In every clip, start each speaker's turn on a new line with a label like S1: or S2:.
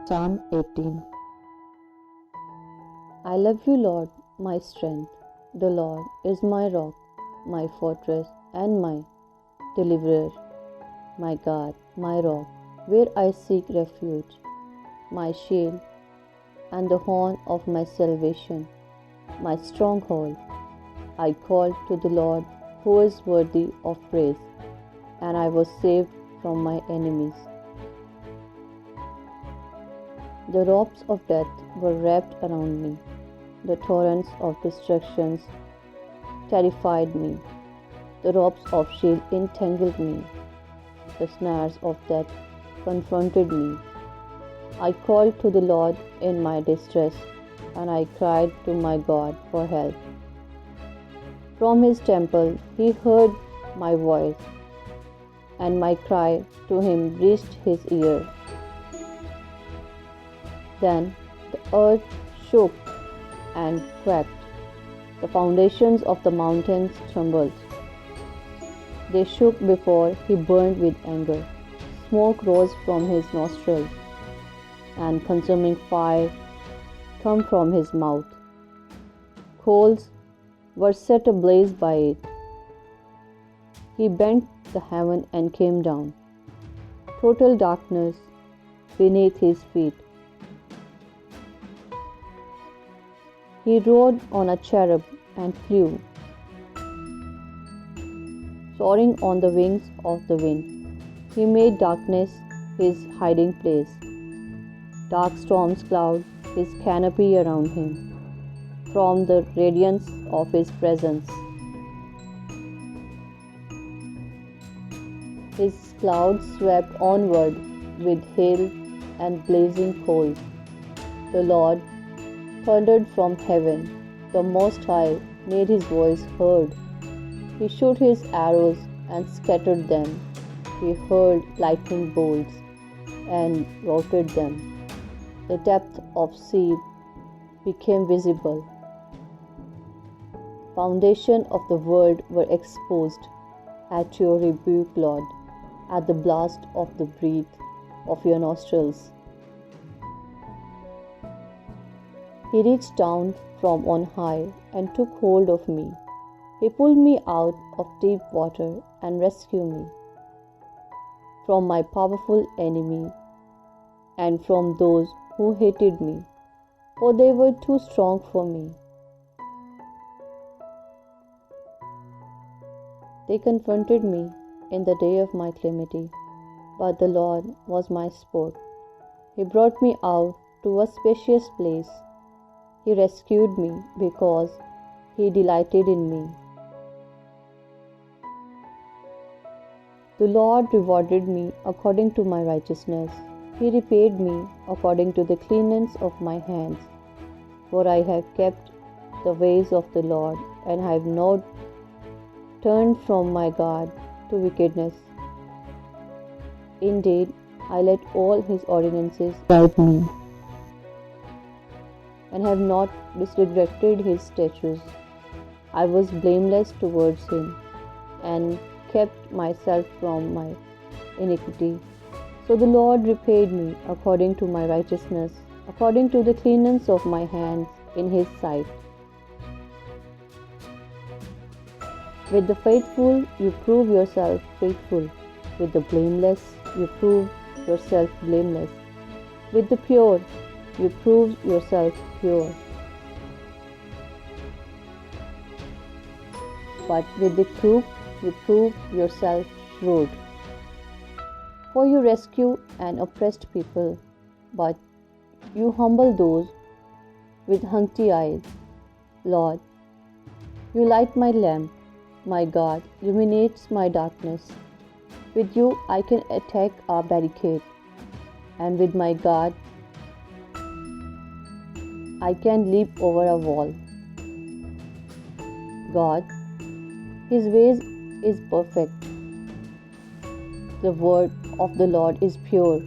S1: Psalm 18. I love you, Lord, my strength. The Lord is my rock, my fortress, and my deliverer, my God, my rock, where I seek refuge, my shield, and the horn of my salvation, my stronghold. I called to the Lord, who is worthy of praise, and I was saved from my enemies. The ropes of death were wrapped around me. The torrents of destruction terrified me. The ropes of shield entangled me. The snares of death confronted me. I called to the Lord in my distress, and I cried to my God for help. From his temple he heard my voice, and my cry to him reached his ear. Then the earth shook and quaked. The foundations of the mountains trembled. They shook before he burned with anger. Smoke rose from his nostrils, and consuming fire came from his mouth. Coals were set ablaze by it. He bent the heaven and came down. Total darkness beneath his feet. He rode on a cherub and flew, soaring on the wings of the wind. He made darkness his hiding place. Dark storms cloud his canopy around him from the radiance of his presence. His clouds swept onward with hail and blazing coals. The Lord thundered from heaven. The Most High made his voice heard. He shot his arrows and scattered them. He hurled lightning bolts and routed them. The depth of sea became visible. Foundations of the world were exposed at your rebuke, Lord, at the blast of the breath of your nostrils. He reached down from on high and took hold of me. He pulled me out of deep water and rescued me from my powerful enemy and from those who hated me, for they were too strong for me. They confronted me in the day of my calamity, but the Lord was my support. He brought me out to a spacious place. He rescued me because he delighted in me. The Lord rewarded me according to my righteousness. He repaid me according to the cleanness of my hands. For I have kept the ways of the Lord, and have not turned from my God to wickedness. Indeed, I let all his ordinances guide me, and have not disregarded his statutes. I was blameless towards him, and kept myself from my iniquity. So the Lord repaid me according to my righteousness, according to the cleanness of my hands in his sight. With the faithful you prove yourself faithful. With the blameless you prove yourself blameless. With the pure you prove yourself pure. But with the crook you prove yourself shrewd. For you rescue an oppressed people, but you humble those with hungry eyes. Lord, you light my lamp. My God illuminates my darkness. With you I can attack a barricade, and with my God I can leap over a wall. God, his ways is perfect. The word of the Lord is pure.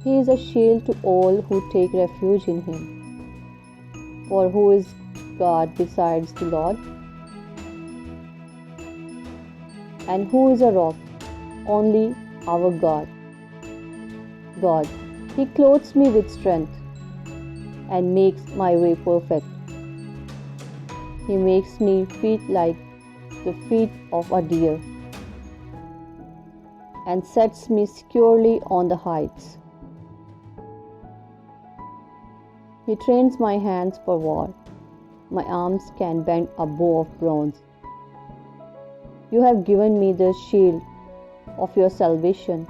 S1: He is a shield to all who take refuge in him. For who is God besides the Lord? And who is a rock? Only our God. God, He clothes me with strength and makes my way perfect. He makes me feet like the feet of a deer and sets me securely on the heights. He trains my hands for war. My arms can bend a bow of bronze. You have given me the shield of your salvation.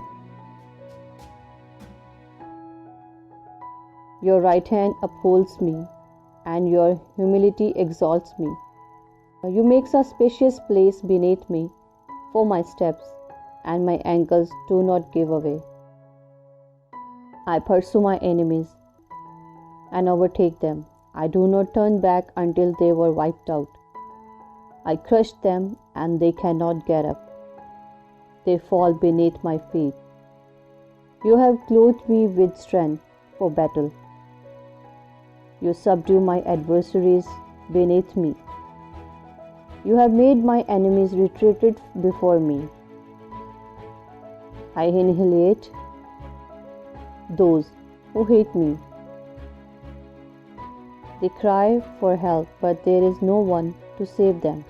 S1: Your right hand upholds me, and your humility exalts me. You make a spacious place beneath me for my steps, and my ankles do not give away. I pursue my enemies and overtake them. I do not turn back until they were wiped out. I crush them, and they cannot get up. They fall beneath my feet. You have clothed me with strength for battle. You subdue my adversaries beneath me. You have made my enemies retreated before me. I annihilate those who hate me. They cry for help, but there is no one to save them.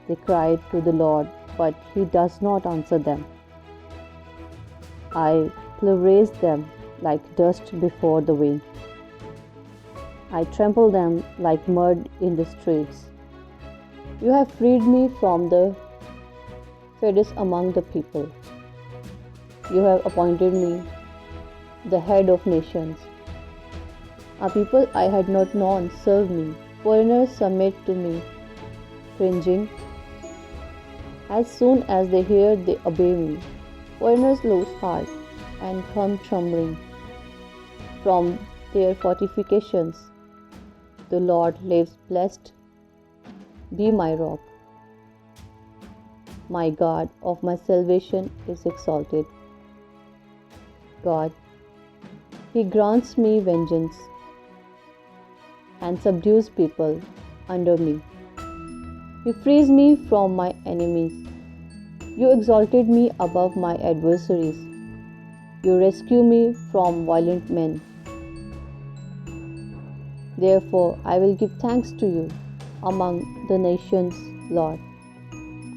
S1: They cry to the Lord, but He does not answer them. I pulverize them like dust before the wind. I trample them like mud in the streets. You have freed me from the fiercest among the people. You have appointed me the head of nations. A people I had not known serve me. Foreigners submit to me, cringing. As soon as they hear, they obey me. Foreigners lose heart and come trembling from their fortifications. The Lord lives. Blessed be my rock. My God of my salvation is exalted. God, He grants me vengeance and subdues people under me. He frees me from my enemies. You exalted me above my adversaries. You rescue me from violent men. Therefore, I will give thanks to you among the nations, Lord.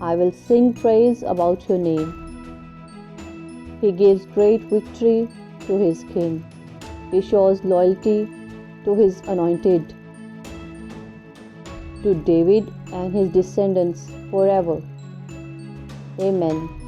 S1: I will sing praise about your name. He gives great victory to His king. He shows loyalty to His anointed, to David and his descendants forever. Amen.